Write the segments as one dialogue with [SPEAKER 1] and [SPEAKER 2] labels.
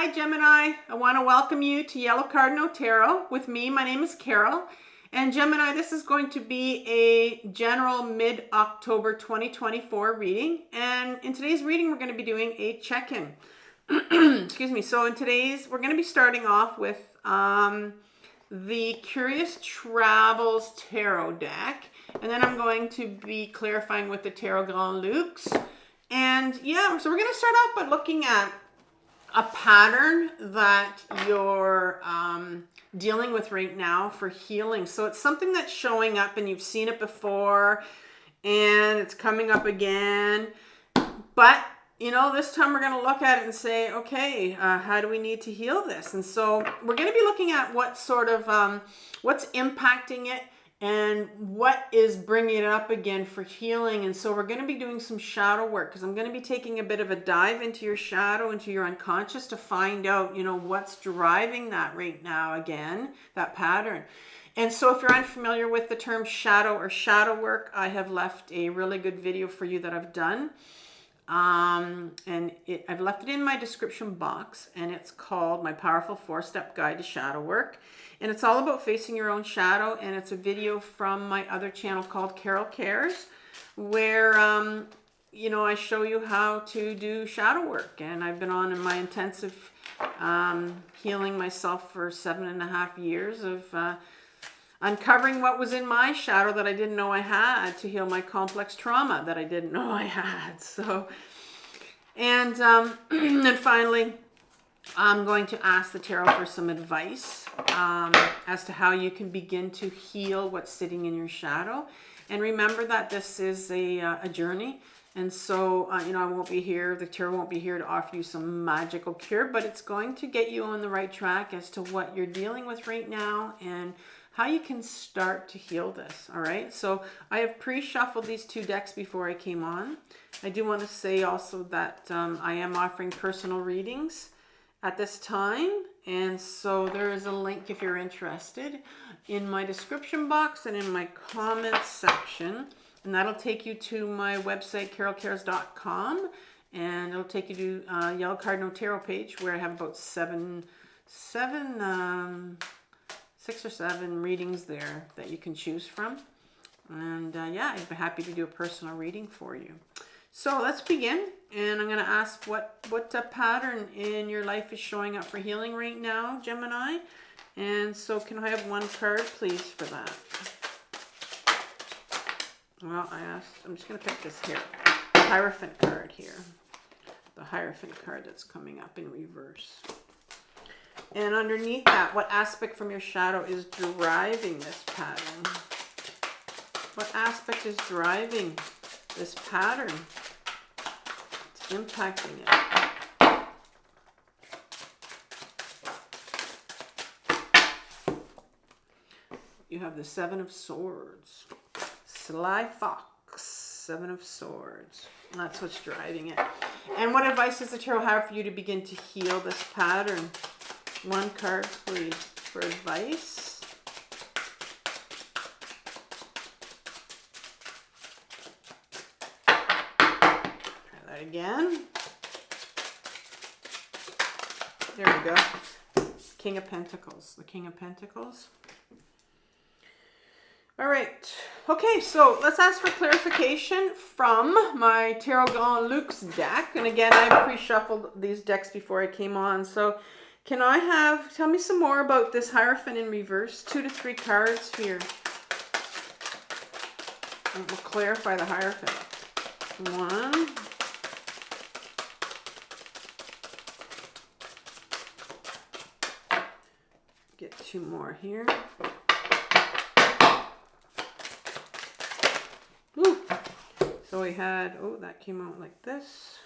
[SPEAKER 1] Hi Gemini, I want to welcome you to Yellow Cardinal Tarot with me. My name is Carol. And Gemini, this is going to be a general mid-October 2024 reading. And in today's reading, we're going to be doing a check-in. Excuse me. So in today's, we're going to be starting off with the Curious Travels Tarot deck. And then I'm going to be clarifying with the Tarot Grand Lux. And yeah, so we're going to start off by looking at a pattern that you're dealing with right now for healing. So it's something that's showing up and you've seen it before and it's coming up again. But, you know, this time we're going to look at it and say, okay, how do we need to heal this? And so we're going to be looking at what sort of, what's impacting it and what is bringing it up again for healing. And so we're going to be doing some shadow work because I'm going to be taking a bit of a dive into your shadow, into your unconscious to find out, you know, what's driving that right now again, that pattern. And so if you're unfamiliar with the term shadow or shadow work, I have left a really good video for you that I've done. I've left it in my description box, and it's called My Powerful 4-Step Guide to Shadow Work. And it's all about facing your own shadow, and it's a video from my other channel called Carol Cares, where, you know, I show you how to do shadow work. And I've been on in my intensive healing myself for 7.5 years of uncovering what was in my shadow that I didn't know I had to heal my complex trauma that I didn't know I had. So, and finally, I'm going to ask the tarot for some advice as to how you can begin to heal what's sitting in your shadow. And remember that this is a journey. And so, you know, I won't be here, the tarot won't be here to offer you some magical cure, but it's going to get you on the right track as to what you're dealing with right now and how you can start to heal this. All right. So I have pre-shuffled these two decks before I came on. I do want to say also that I am offering personal readings at this time. And so there is a link if you're interested in my description box and in my comments section. And that'll take you to my website, carolcares.com. And it'll take you to Yellow Cardinal Tarot page where I have about 6 or 7 readings there that you can choose from. And yeah, I'd be happy to do a personal reading for you. So let's begin. And I'm going to ask what pattern in your life is showing up for healing right now, Gemini. And so can I have one card, please, for that? Well, I'm just going to pick this here. The Hierophant card here. The Hierophant card that's coming up in reverse. And underneath that, what aspect from your shadow is driving this pattern? What aspect is driving this pattern? It's impacting it. You have the 7 of Swords. Sly Fox, 7 of Swords. That's what's driving it. And what advice does the tarot have for you to begin to heal this pattern? One card, please, for advice. Try that again. There we go. King of Pentacles. The King of Pentacles. All right. Okay, so let's ask for clarification from my Tarot Grand Lux deck. And again, I've pre-shuffled these decks before I came on. So can I have, tell me some more about this Hierophant in reverse. 2 to 3 cards here. And we'll clarify the Hierophant. 1. Get 2 more here. Woo. So we had, oh, that came out like this.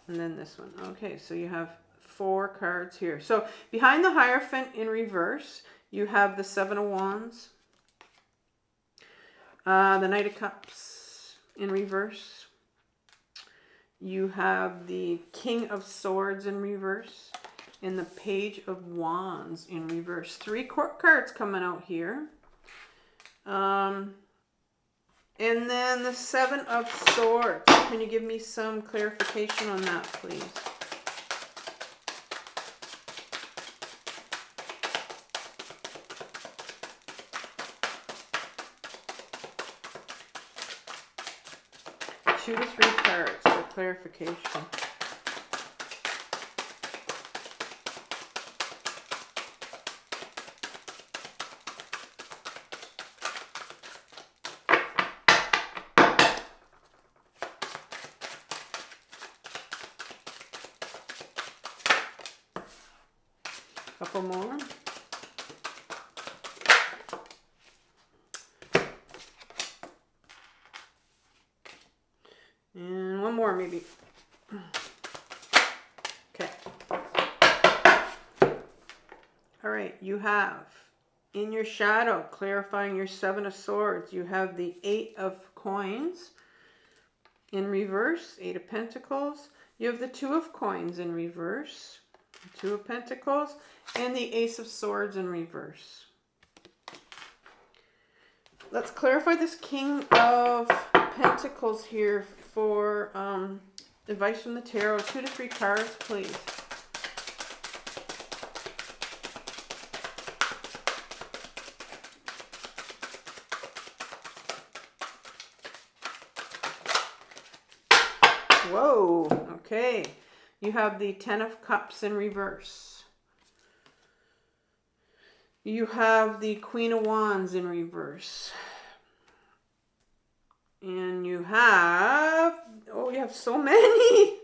[SPEAKER 1] And then this one. Okay, so you have 4 cards here. So behind the Hierophant in reverse, you have the 7 of Wands, the Knight of Cups in reverse. You have the King of Swords in reverse and the Page of Wands in reverse. 3 court cards coming out here. And then the 7 of Swords. Can you give me some clarification on that, please? 2 to 3 cards for clarification. Couple more. And one more maybe. Okay. All right, you have in your shadow, clarifying your 7 of Swords, you have the 8 of Coins in reverse, 8 of Pentacles. You have the 2 of Coins in reverse, 2 of Pentacles, and the Ace of Swords in reverse. Let's clarify this King of Pentacles here for advice from the tarot. 2 to 3 cards, please. Whoa, okay. You have the 10 of Cups in reverse. You have the Queen of Wands in reverse. And you have, oh, you have so many.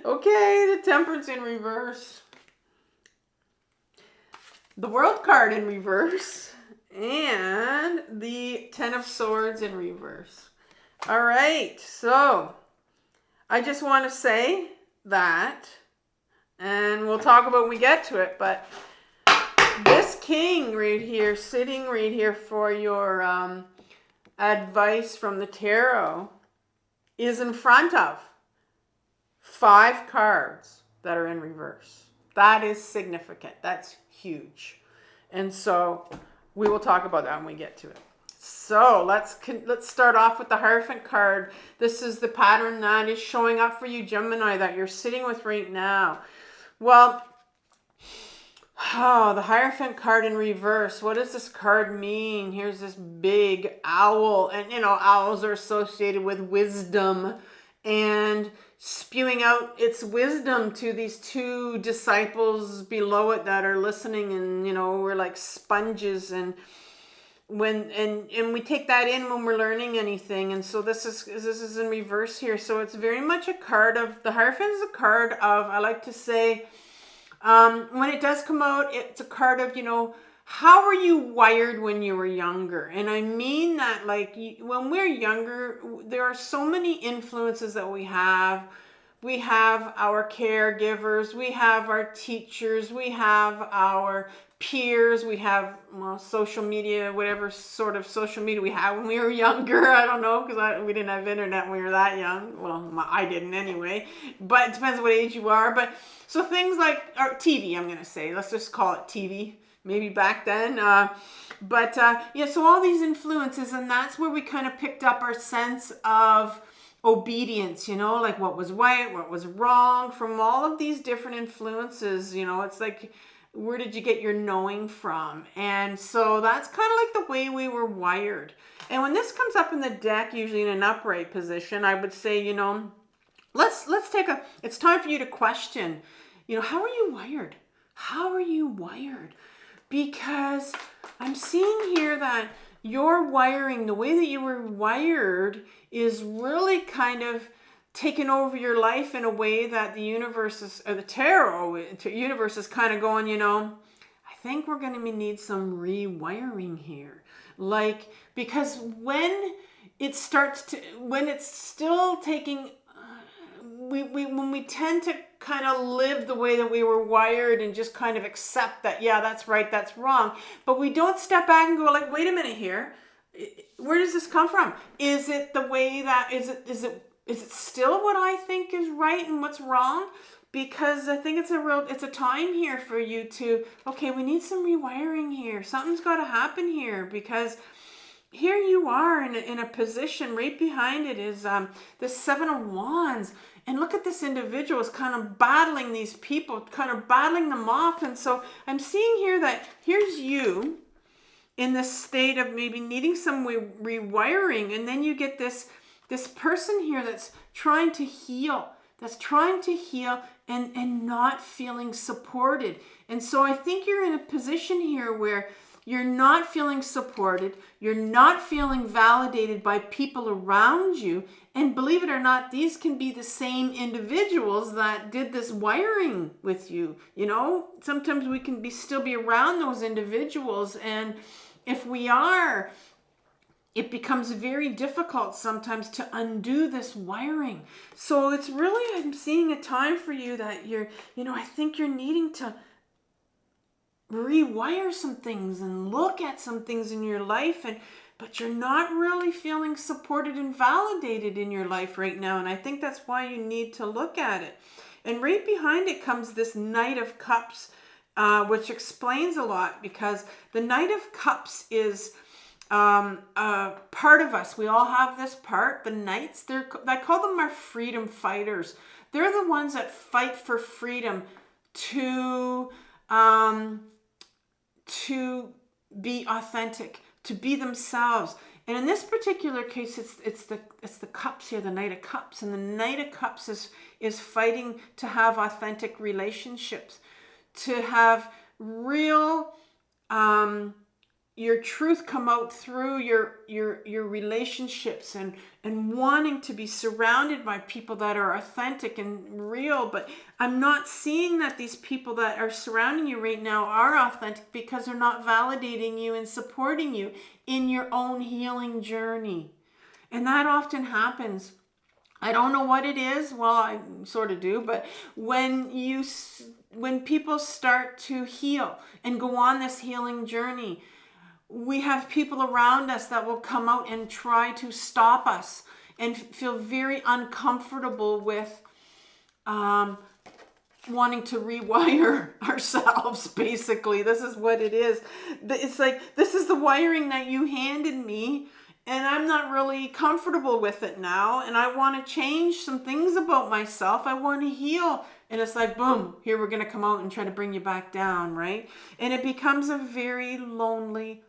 [SPEAKER 1] Okay, the Temperance in reverse. The World card in reverse. And the 10 of Swords in reverse. All right, so I just want to say that, and we'll talk about when we get to it, but this King right here, sitting right here for your advice from the tarot, is in front of 5 cards that are in reverse. That is significant. That's huge. And so we will talk about that when we get to it. So let's start off with the Hierophant card. This is the pattern that is showing up for you, Gemini, that you're sitting with right now. Well, oh, the Hierophant card in reverse. What does this card mean? Here's this big owl. And, you know, owls are associated with wisdom and spewing out its wisdom to these 2 disciples below it that are listening. And, you know, we're like sponges, and we take that in when we're learning anything. And so this is in reverse here. So it's very much a card of, the Hierophant is a card of, I like to say, when it does come out, it's a card of, you know, how were you wired when you were younger? And I mean that, like, when we're younger, there are so many influences that we have. We have our caregivers, we have our teachers, we have our peers, we have, well, social media, whatever sort of social media we had when we were younger. I don't know, because we didn't have internet when we were that young. Well, I didn't anyway, but it depends what age you are. But so things like, or TV, I'm going to say, let's just call it TV, maybe back then. Yeah, so all these influences, and that's where we kind of picked up our sense of obedience, you know, like what was right, what was wrong, from all of these different influences. You know, it's like, where did you get your knowing from? And so that's kind of like the way we were wired. And when this comes up in the deck, usually in an upright position, I would say, you know, let's take a, it's time for you to question, you know, how are you wired? How are you wired? Because I'm seeing here that your wiring, the way that you were wired, is really kind of taken over your life in a way that the universe is, or the tarot universe is kind of going, you know, I think we're going to need some rewiring here. Like, because when it starts to, when it's still taking, when we tend to kind of live the way that we were wired and just kind of accept that, yeah, that's right, that's wrong, but we don't step back and go like, wait a minute here, where does this come from? Is it the way that, is it still what I think is right and what's wrong? Because I think it's a time here for you to, okay, we need some rewiring here. Something's got to happen here, because here you are in a position, right behind it is the 7 of Wands. And look at this individual is kind of battling these people, kind of battling them off. And so I'm seeing here that here's you in this state of maybe needing some rewiring. And then you get this this person here that's trying to heal, and not feeling supported. And so I think you're in a position here where you're not feeling supported, you're not feeling validated by people around you. And believe it or not, these can be the same individuals that did this wiring with you. You know, sometimes we can still be around those individuals, and if we are, it becomes very difficult sometimes to undo this wiring. So it's really, I'm seeing a time for you that I think you're needing to rewire some things and look at some things in your life, but you're not really feeling supported and validated in your life right now. And I think that's why you need to look at it. And right behind it comes this Knight of Cups, which explains a lot, because the Knight of Cups is a part of us. We all have this part. The Knights, I call them our freedom fighters. They're the ones that fight for freedom to be authentic, to be themselves. And in this particular case, it's the cups here, the Knight of Cups. And the Knight of Cups is fighting to have authentic relationships, to have real your truth come out through your relationships, and wanting to be surrounded by people that are authentic and real. But I'm not seeing that these people that are surrounding you right now are authentic, because they're not validating you and supporting you in your own healing journey. And that often happens. I don't know what it is. Well, I sort of do, but when people start to heal and go on this healing journey, we have people around us that will come out and try to stop us and feel very uncomfortable with wanting to rewire ourselves, basically. This is what it is. It's like, this is the wiring that you handed me, and I'm not really comfortable with it now, and I want to change some things about myself. I want to heal. And it's like, boom, here we're going to come out and try to bring you back down, right? And it becomes a very lonely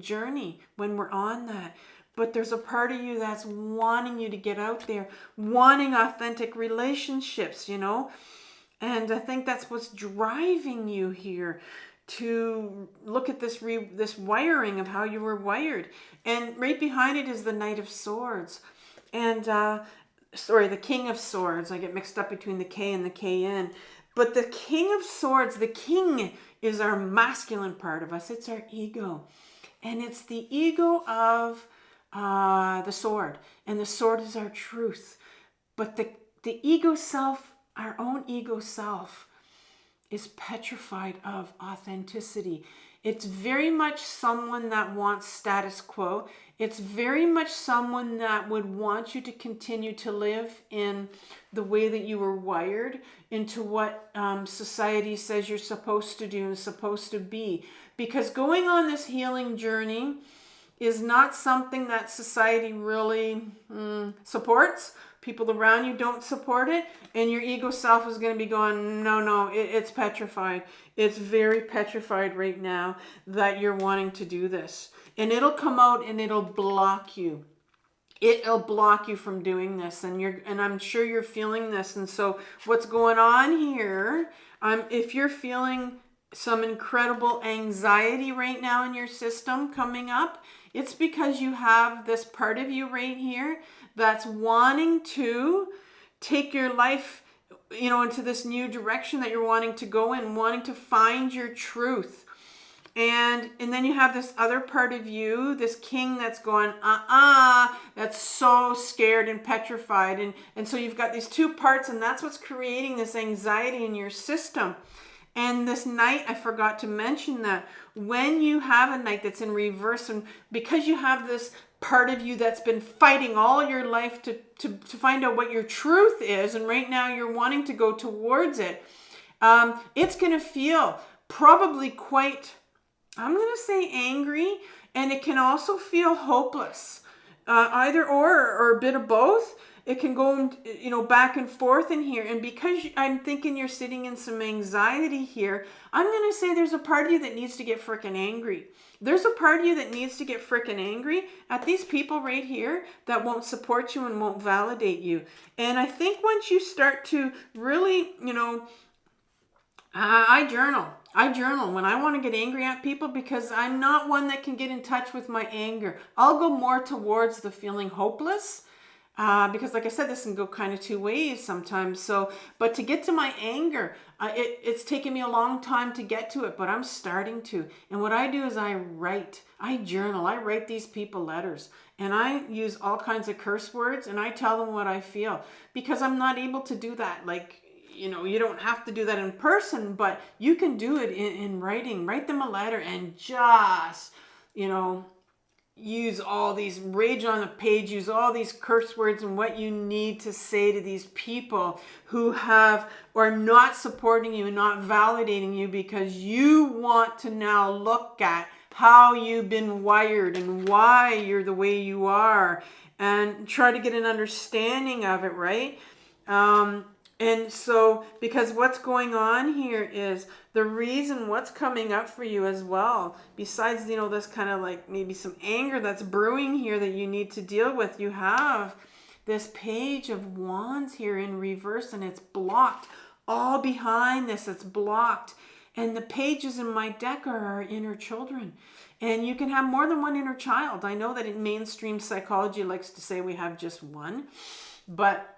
[SPEAKER 1] journey when we're on that. But there's a part of you that's wanting you to get out there, wanting authentic relationships, And I think that's what's driving you here, to look at this wiring of how you were wired. And right behind it is the Knight of Swords. And the King of Swords. I get mixed up between the K and the KN. But the King of Swords, the king, is our masculine part of us. It's our ego. And it's the ego of the sword. And the sword is our truth. But the ego self, our own ego self, is petrified of authenticity. It's very much someone that wants status quo. It's very much someone that would want you to continue to live in the way that you were wired, into what society says you're supposed to do and supposed to be. Because going on this healing journey is not something that society really supports. People around you don't support it, and your ego self is going to be going, no, it's petrified. It's very petrified right now that you're wanting to do this. And it'll come out and it'll block you. It'll block you from doing this, and I'm sure you're feeling this. And so what's going on here, if you're feeling some incredible anxiety right now in your system coming up, it's because you have this part of you right here that's wanting to take your life, into this new direction that you're wanting to go in, wanting to find your truth. And then you have this other part of you, this king, that's going, that's so scared and petrified. And so you've got these two parts, and that's what's creating this anxiety in your system. And this knight, I forgot to mention that when you have a knight that's in reverse, and because you have this part of you that's been fighting all your life to find out what your truth is, and right now you're wanting to go towards it, it's going to feel probably quite, I'm going to say, angry, and it can also feel hopeless. Either or a bit of both. it can go, you know, back and forth in here. And because I'm thinking you're sitting in some anxiety here, I'm going to say there's a part of you that needs to get freaking angry. There's a part of you that needs to get freaking angry at these people right here that won't support you and won't validate you. And I think once you start to really, you know, I journal. I journal when I want to get angry at people because I'm not one that can get in touch with my anger. I'll go more towards the feeling hopeless. Because like I said, this can go kind of two ways sometimes. So, but to get to my anger, it's taken me a long time to get to it, but I'm starting to. And what I do is I write, I journal, I write these people letters, and I use all kinds of curse words, and I tell them what I feel because I'm not able to do that. Like, you know, you don't have to do that in person, but you can do it in writing. Write them a letter and just, you know, use all these, rage on the page, use all these curse words and what you need to say to these people who have or are not supporting you and not validating you because you want to now look at how you've been wired and why you're the way you are and try to get an understanding of it, right? And so, because what's going on here is the reason what's coming up for you as well, besides, you know, this kind of like maybe some anger that's brewing here that you need to deal with, you have this Page of Wands here in reverse and it's blocked. All behind this, it's blocked. And the pages in my deck are our inner children. And you can have more than one inner child. I know that in mainstream psychology likes to say we have just one, but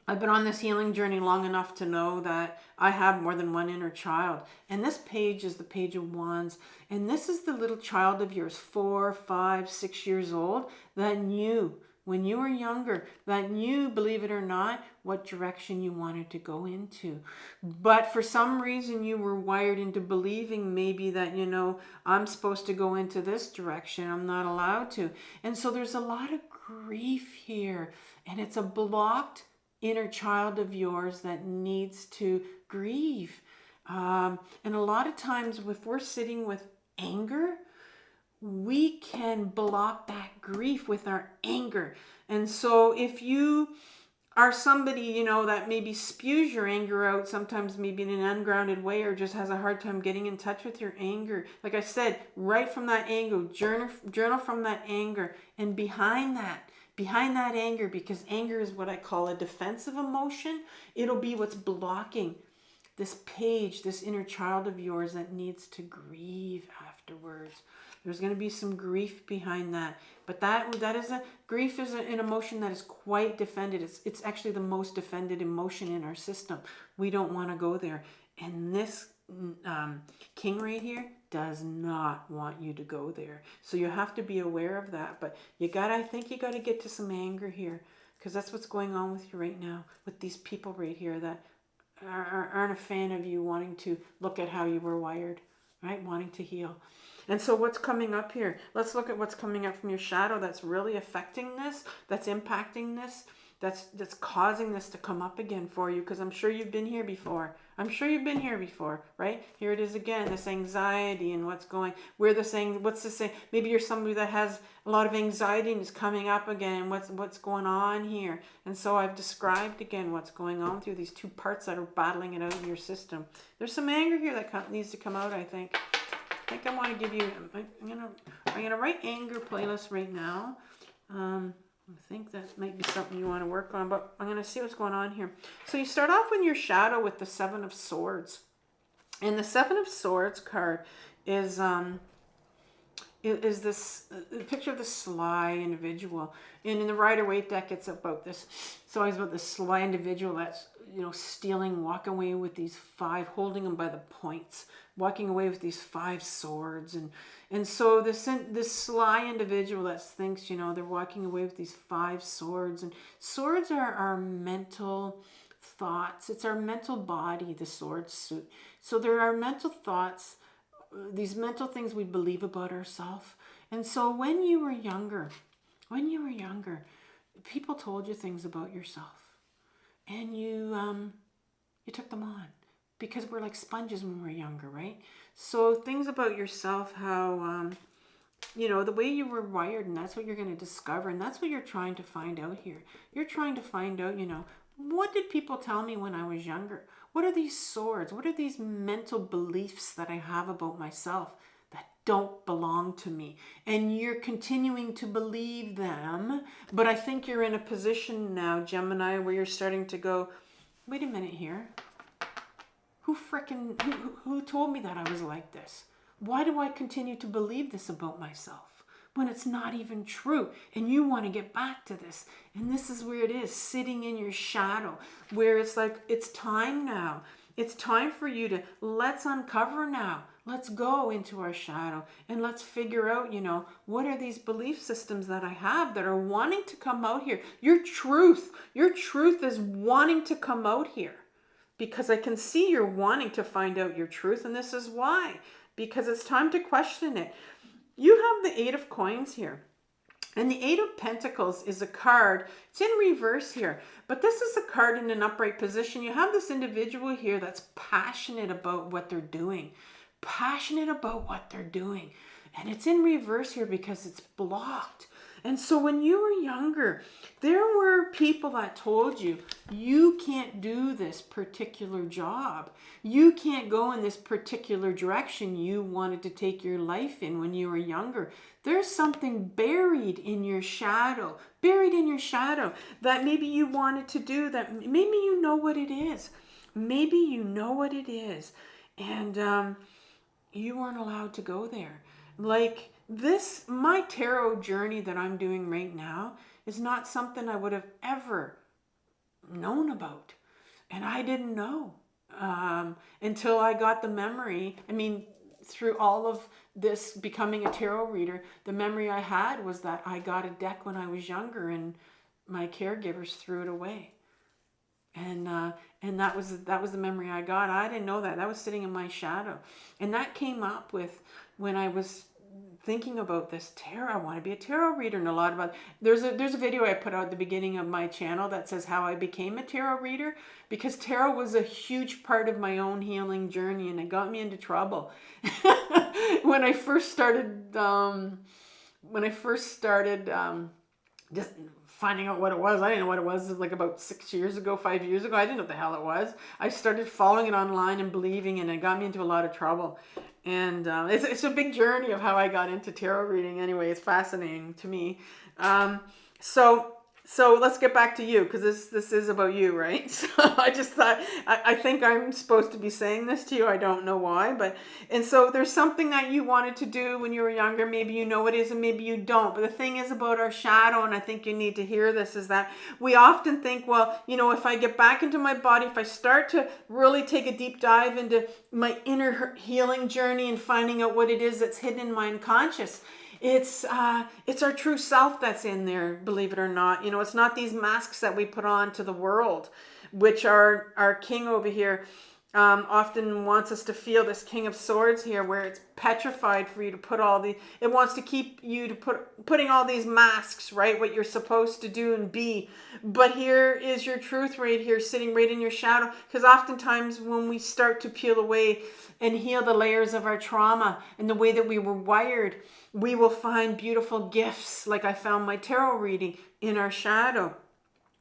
[SPEAKER 1] I've been on this healing journey long enough to know that I have more than one inner child. And this page is the Page of Wands. And this is the little child of yours, 4, 5, 6 years old, that knew when you were younger, that knew, believe it or not, what direction you wanted to go into. But for some reason you were wired into believing maybe that, you know, I'm supposed to go into this direction. I'm not allowed to. And so there's a lot of grief here. And it's a blocked inner child of yours that needs to grieve. And a lot of times if we're sitting with anger, we can block that grief with our anger. And so if you are somebody, you know, that maybe spews your anger out, sometimes maybe in an ungrounded way, or just has a hard time getting in touch with your anger, like I said, write from that anger, journal from that anger, and behind that anger, because anger is what I call a defensive emotion, it'll be what's blocking this page, this inner child of yours that needs to grieve afterwards. There's going to be some grief behind that. But that is grief is an emotion that is quite defended. It's actually the most defended emotion in our system. We don't want to go there. And this king right here does not want you to go there. So you have to be aware of that. But I think you got to get to some anger here, because that's what's going on with you right now, with these people right here that aren't a fan of you wanting to look at how you were wired, right? Wanting to heal. And so what's coming up here? Let's look at what's coming up from your shadow that's really affecting this, that's impacting this, that's causing this to come up again for you, because I'm sure you've been here before. I'm sure you've been here before, right? Here it is again, this anxiety and what's going, what's the saying? Maybe you're somebody that has a lot of anxiety and is coming up again, and what's going on here. And so I've described again what's going on through these two parts that are battling it out in your system. There's some anger here that needs to come out, I think. I think I want to give you, I'm gonna write anger playlist right now. I think that might be something you want to work on, but I'm going to see what's going on here. So you start off in your shadow with the 7 of Swords. And the 7 of Swords card is this picture of the sly individual. And in the Rider-Waite deck, it's about this. It's always about this sly individual that's, you know, stealing, walking away with these 5, holding them by the points, walking away with these 5 swords. And so this sly individual that thinks, you know, they're walking away with these 5 swords. And swords are our mental thoughts. It's our mental body, the sword suit. So there are mental thoughts, these mental things we believe about ourselves. And so when you were younger, people told you things about yourself. And you took them on, because we're like sponges when we're younger, right? So things about yourself, how the way you were wired, and that's what you're going to discover, and that's what you're trying to find out here. You're trying to find out, what did people tell me when I was younger? What are these swords? What are these mental beliefs that I have about myself that don't belong to me? And you're continuing to believe them, but I think you're in a position now, Gemini, where you're starting to go, wait a minute here. Who told me that I was like this? Why do I continue to believe this about myself when it's not even true? And you want to get back to this. And this is where it is, sitting in your shadow, where it's like, it's time now. It's time for you to, let's uncover now. Let's go into our shadow and let's figure out, what are these belief systems that I have that are wanting to come out here? Your truth is wanting to come out here, because I can see you're wanting to find out your truth. And this is why, because it's time to question it. You have the 8 of coins here. And the 8 of Pentacles is a card. It's in reverse here. But this is a card in an upright position. You have this individual here that's passionate about what they're doing. Passionate about what they're doing. And it's in reverse here because it's blocked. And so when you were younger, there were people that told you, you can't do this particular job. You can't go in this particular direction you wanted to take your life in when you were younger. There's something buried in your shadow that maybe you wanted to do, that maybe you know what it is. Maybe you know what it is. And you weren't allowed to go there. Like this, my tarot journey that I'm doing right now is not something I would have ever known about. And I didn't know until I got the memory. I mean, through all of this becoming a tarot reader, the memory I had was that I got a deck when I was younger and my caregivers threw it away. And that was the memory I got. I didn't know that. That was sitting in my shadow. And that came up with when I was thinking about this tarot. I want to be a tarot reader, and a lot about there's a video I put out at the beginning of my channel that says how I became a tarot reader, because tarot was a huge part of my own healing journey, and it got me into trouble when I first started just finding out what it was. I didn't know what it was. Like about 5 years ago, I didn't know what the hell it was. I started following it online and believing, and it got me into a lot of trouble. And it's a big journey of how I got into tarot reading. Anyway, it's fascinating to me. So let's get back to you, because this is about you, right? So I just thought, I think I'm supposed to be saying this to you. I don't know why, and so there's something that you wanted to do when you were younger. Maybe you know what it is and maybe you don't. But the thing is about our shadow, and I think you need to hear this, is that we often think, well, if I get back into my body, if I start to really take a deep dive into my inner healing journey and finding out what it is that's hidden in my unconscious, it's our true self that's in there, believe it or not. It's not these masks that we put on to the world, which our king over here often wants us to feel, this King of Swords here, where it's petrified for you to put it wants to keep you to putting all these masks, right? What you're supposed to do and be. But here is your truth right here, sitting right in your shadow. Because oftentimes when we start to peel away and heal the layers of our trauma and the way that we were wired, we will find beautiful gifts, like I found my tarot reading, in our shadow.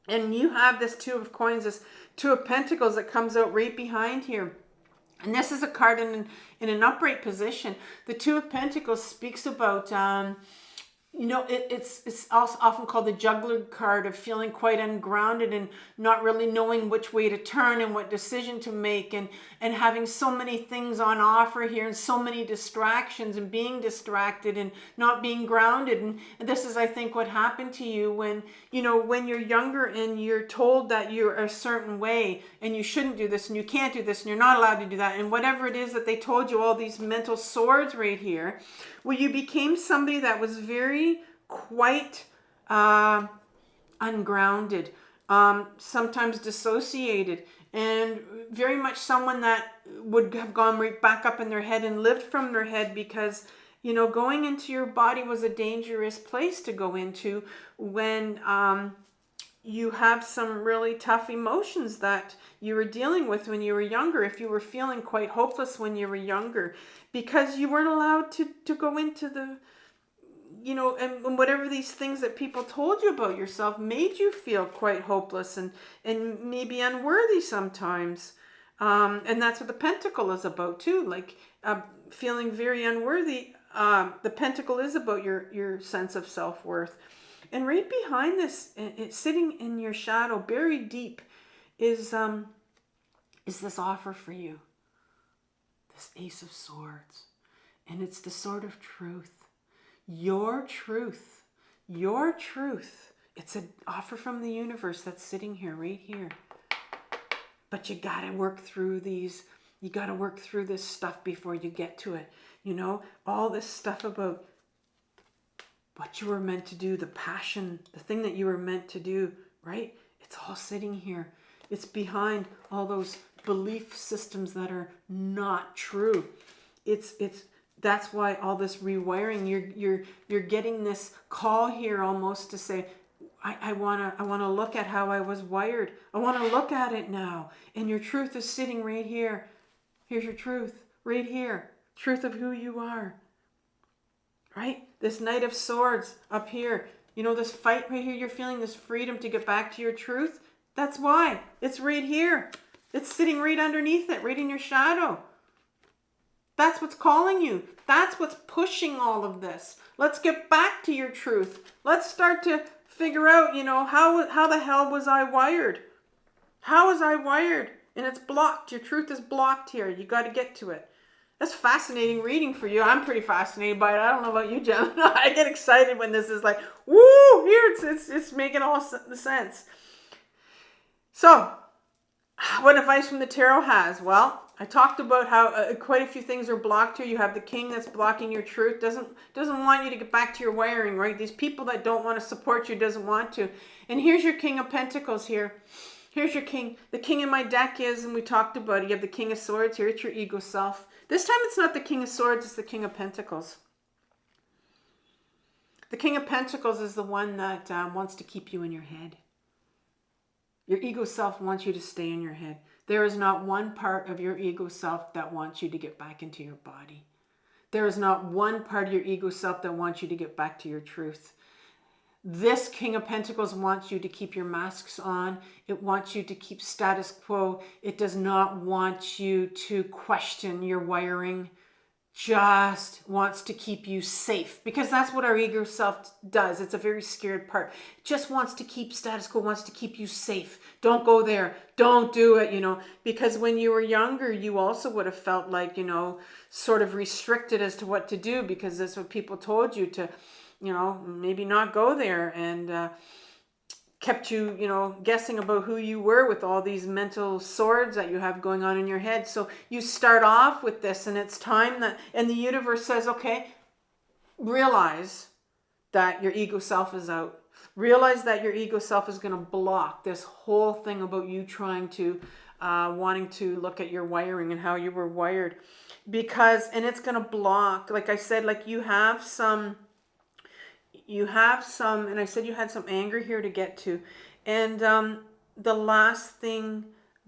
[SPEAKER 1] And you have this 2 of coins, this 2 of pentacles that comes out right behind here. And this is a card in an upright position. The 2 of pentacles speaks about, it's also often called the juggler card, of feeling quite ungrounded and not really knowing which way to turn and what decision to make, and having so many things on offer here and so many distractions and being distracted and not being grounded. And this is, I think, what happened to you when you're younger and you're told that you're a certain way and you shouldn't do this and you can't do this and you're not allowed to do that, and whatever it is that they told you, all these mental swords right here, where you became somebody that was very quite ungrounded, sometimes dissociated, and very much someone that would have gone right back up in their head and lived from their head, because going into your body was a dangerous place to go into when you have some really tough emotions that you were dealing with when you were younger, if you were feeling quite hopeless when you were younger, because you weren't allowed to go into you know, and whatever these things that people told you about yourself made you feel quite hopeless and maybe unworthy sometimes. And that's what the pentacle is about too, like feeling very unworthy. The pentacle is about your sense of self-worth. And right behind this, sitting in your shadow, buried deep, is this offer for you. This Ace of Swords. And it's the sword of truth. Your truth. Your truth. It's an offer from the universe that's sitting here, right here. But you got to work through these. You got to work through this stuff before you get to it. You know, all this stuff about what you were meant to do, the passion, the thing that you were meant to do, right? It's all sitting here. It's behind all those belief systems that are not true. That's why all this rewiring, you're getting this call here almost to say, I wanna look at how I was wired. I wanna look at it now. And your truth is sitting right here. Here's your truth, right here. Truth of who you are. Right? This Knight of Swords up here. You know, this fight right here, you're feeling this freedom to get back to your truth. That's why. It's right here. It's sitting right underneath it, right in your shadow. That's what's calling you. That's what's pushing all of this. Let's get back to your truth. Let's start to figure out, you know, how the hell was I wired? How was I wired? And it's blocked. Your truth is blocked here. You got to get to it. That's fascinating reading for you. I'm pretty fascinated by it. I don't know about you, Gemini. I get excited when this is like, woo, here it's making all the sense. So, what advice from the tarot has? Well, I talked about how quite a few things are blocked here. You have the king that's blocking your truth, doesn't want you to get back to your wiring, right? These people that don't want to support you, doesn't want to. And here's your King of Pentacles here. Here's your king. The king in my deck is, and we talked about it, you have the King of Swords here. It's your ego self. This time it's not the King of Swords, it's the King of Pentacles. The King of Pentacles is the one that wants to keep you in your head. Your ego self wants you to stay in your head. There is not one part of your ego self that wants you to get back into your body. There is not one part of your ego self that wants you to get back to your truth. This King of Pentacles wants you to keep your masks on. It wants you to keep status quo. It does not want you to question your wiring. Just wants to keep you safe, because that's what our ego self does. It's a very scared part. It just wants to keep status quo, wants to keep you safe. Don't go there. Don't do it, you know, because when you were younger, you also would have felt like, you know, sort of restricted as to what to do, because that's what people told you to, you know, maybe not go there, and kept you, you know, guessing about who you were with all these mental swords that you have going on in your head. So you start off with this, and it's time that, and the universe says, okay, realize that your ego self is out. Realize that your ego self is going to block this whole thing about you trying to, wanting to look at your wiring and how you were wired. Because, and it's going to block, like I said, like you have some, and I said you had some anger here to get to. And the last thing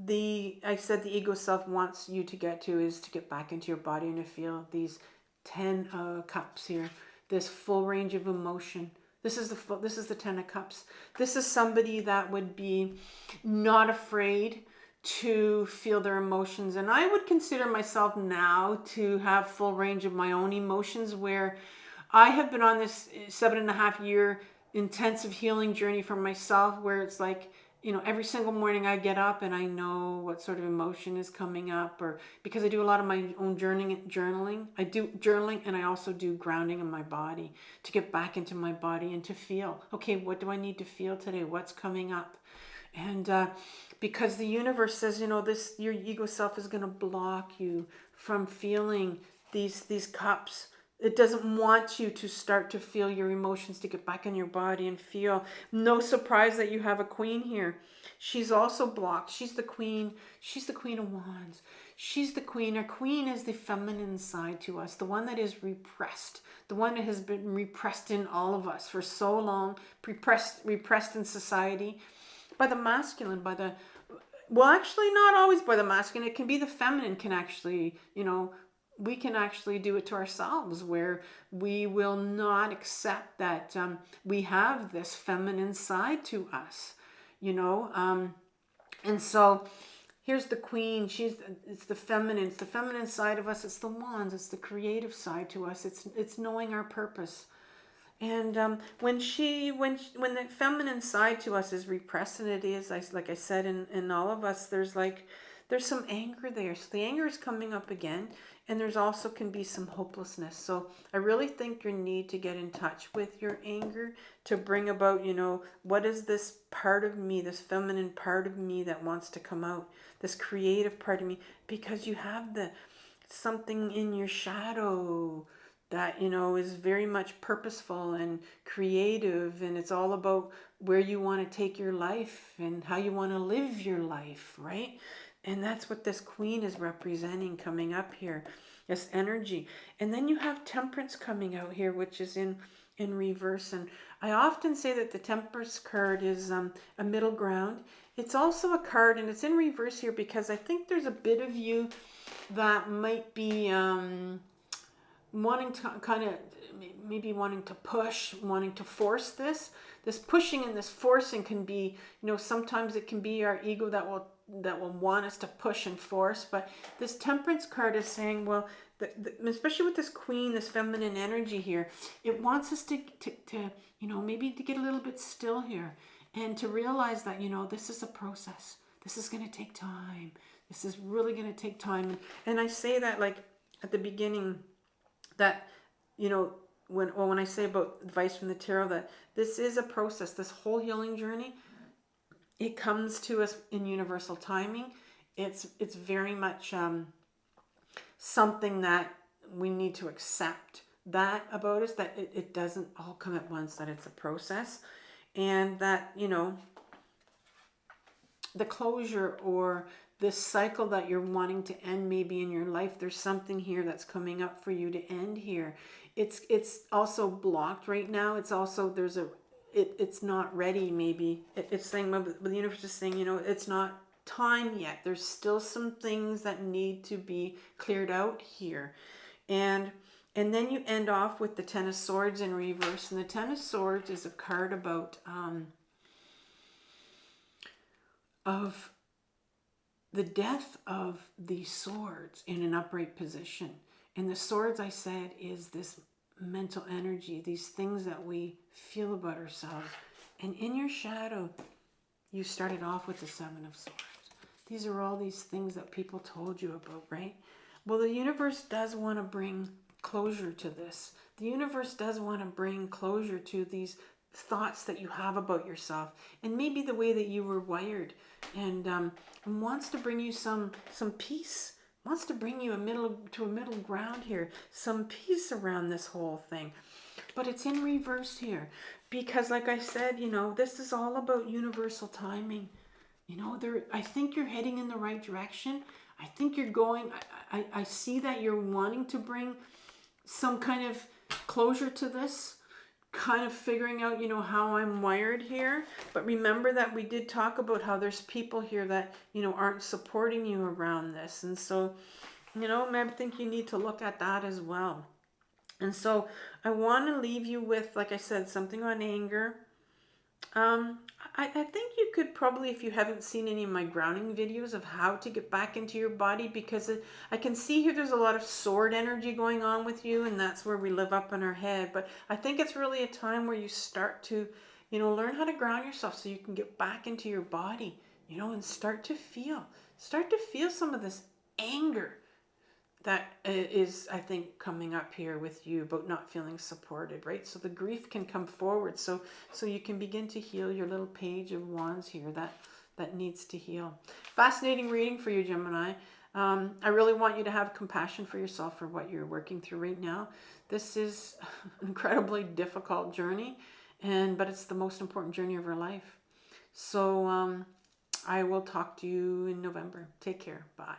[SPEAKER 1] I said the ego self wants you to get to is to get back into your body and to feel these 10 cups here. This full range of emotion. This is the 10 of cups. This is somebody that would be not afraid to feel their emotions. And I would consider myself now to have full range of my own emotions, where I have been on this 7.5 year intensive healing journey for myself, where it's like, you know, every single morning I get up and I know what sort of emotion is coming up, or because I do a lot of my own journaling. I do journaling, and I also do grounding in my body to get back into my body and to feel, okay, what do I need to feel today? What's coming up? And because the universe says, you know, your ego self is going to block you from feeling these cups. It doesn't want you to start to feel your emotions, to get back in your body and feel. No surprise that you have a queen here. She's also blocked. She's the queen. She's the Queen of Wands. She's the queen. A queen is the feminine side to us, the one that is repressed, the one that has been repressed in all of us for so long, repressed in society by the masculine, well, actually not always by the masculine. It can be the feminine can actually, you know, we can actually do it to ourselves, where we will not accept that we have this feminine side to us, you know. And so here's the queen. It's the feminine. It's the feminine side of us. It's the wands. It's the creative side to us. It's knowing our purpose. And when the feminine side to us is repressed, and it is, like I said, in all of us, there's some anger there. So the anger is coming up again, and there's also can be some hopelessness. So I really think you need to get in touch with your anger to bring about, you know, what is this part of me, this feminine part of me that wants to come out, this creative part of me, because you have something in your shadow that, you know, is very much purposeful and creative, and it's all about where you want to take your life and how you want to live your life, right? And that's what this queen is representing coming up here, this energy. And then you have temperance coming out here, which is in reverse. And I often say that the temperance card is a middle ground. It's also a card, and it's in reverse here because I think there's a bit of you that might be wanting to kind of, maybe wanting to push, wanting to force this pushing and this forcing can be, you know, sometimes it can be our ego that will want us to push and force. But this temperance card is saying, well, especially with this queen, this feminine energy here, it wants us to you know, maybe to get a little bit still here and to realize that, you know, this is a process. This is going to take time. This is really going to take time. And I say that, like, at the beginning, that, you know, when I say about advice from the tarot, that this is a process. This whole healing journey, it comes to us in universal timing. It's very much something that we need to accept that about us, that it doesn't all come at once, that it's a process. And that, you know, the closure or this cycle that you're wanting to end maybe in your life, there's something here that's coming up for you to end here. It's also blocked right now. It's also, it's not ready maybe. It's saying, but the universe is saying, you know, it's not time yet. There's still some things that need to be cleared out here. And then you end off with the Ten of Swords in reverse. And the Ten of Swords is a card about of the death of the swords in an upright position. And the swords, I said, is this mental energy, these things that we feel about ourselves. And in your shadow, you started off with the Seven of Swords. These are all these things that people told you about, right? Well, the universe does want to bring closure to this. The universe does want to bring closure to these thoughts that you have about yourself, and maybe the way that you were wired, and wants to bring you some peace, wants to bring you a middle ground here, some peace around this whole thing. But it's in reverse here because, like I said, you know, this is all about universal timing. You know, I think you're heading in the right direction. I think you're going, I see that you're wanting to bring some kind of closure to this, kind of figuring out, you know, how I'm wired here. But remember that we did talk about how there's people here that, you know, aren't supporting you around this. And so, you know, I think you need to look at that as well. And so I want to leave you with, like I said, something on anger. I think you could probably, if you haven't seen any of my grounding videos of how to get back into your body, because I can see here there's a lot of sword energy going on with you, and that's where we live up in our head. But I think it's really a time where you start to, you know, learn how to ground yourself so you can get back into your body, you know, and start to feel some of this anger that is, I think, coming up here with you about not feeling supported, right? So the grief can come forward, so you can begin to heal your little Page of Wands here that needs to heal. Fascinating reading for you, Gemini. I really want you to have compassion for yourself for what you're working through right now. This is an incredibly difficult journey, but it's the most important journey of our life. So I will talk to you in November. Take care. Bye.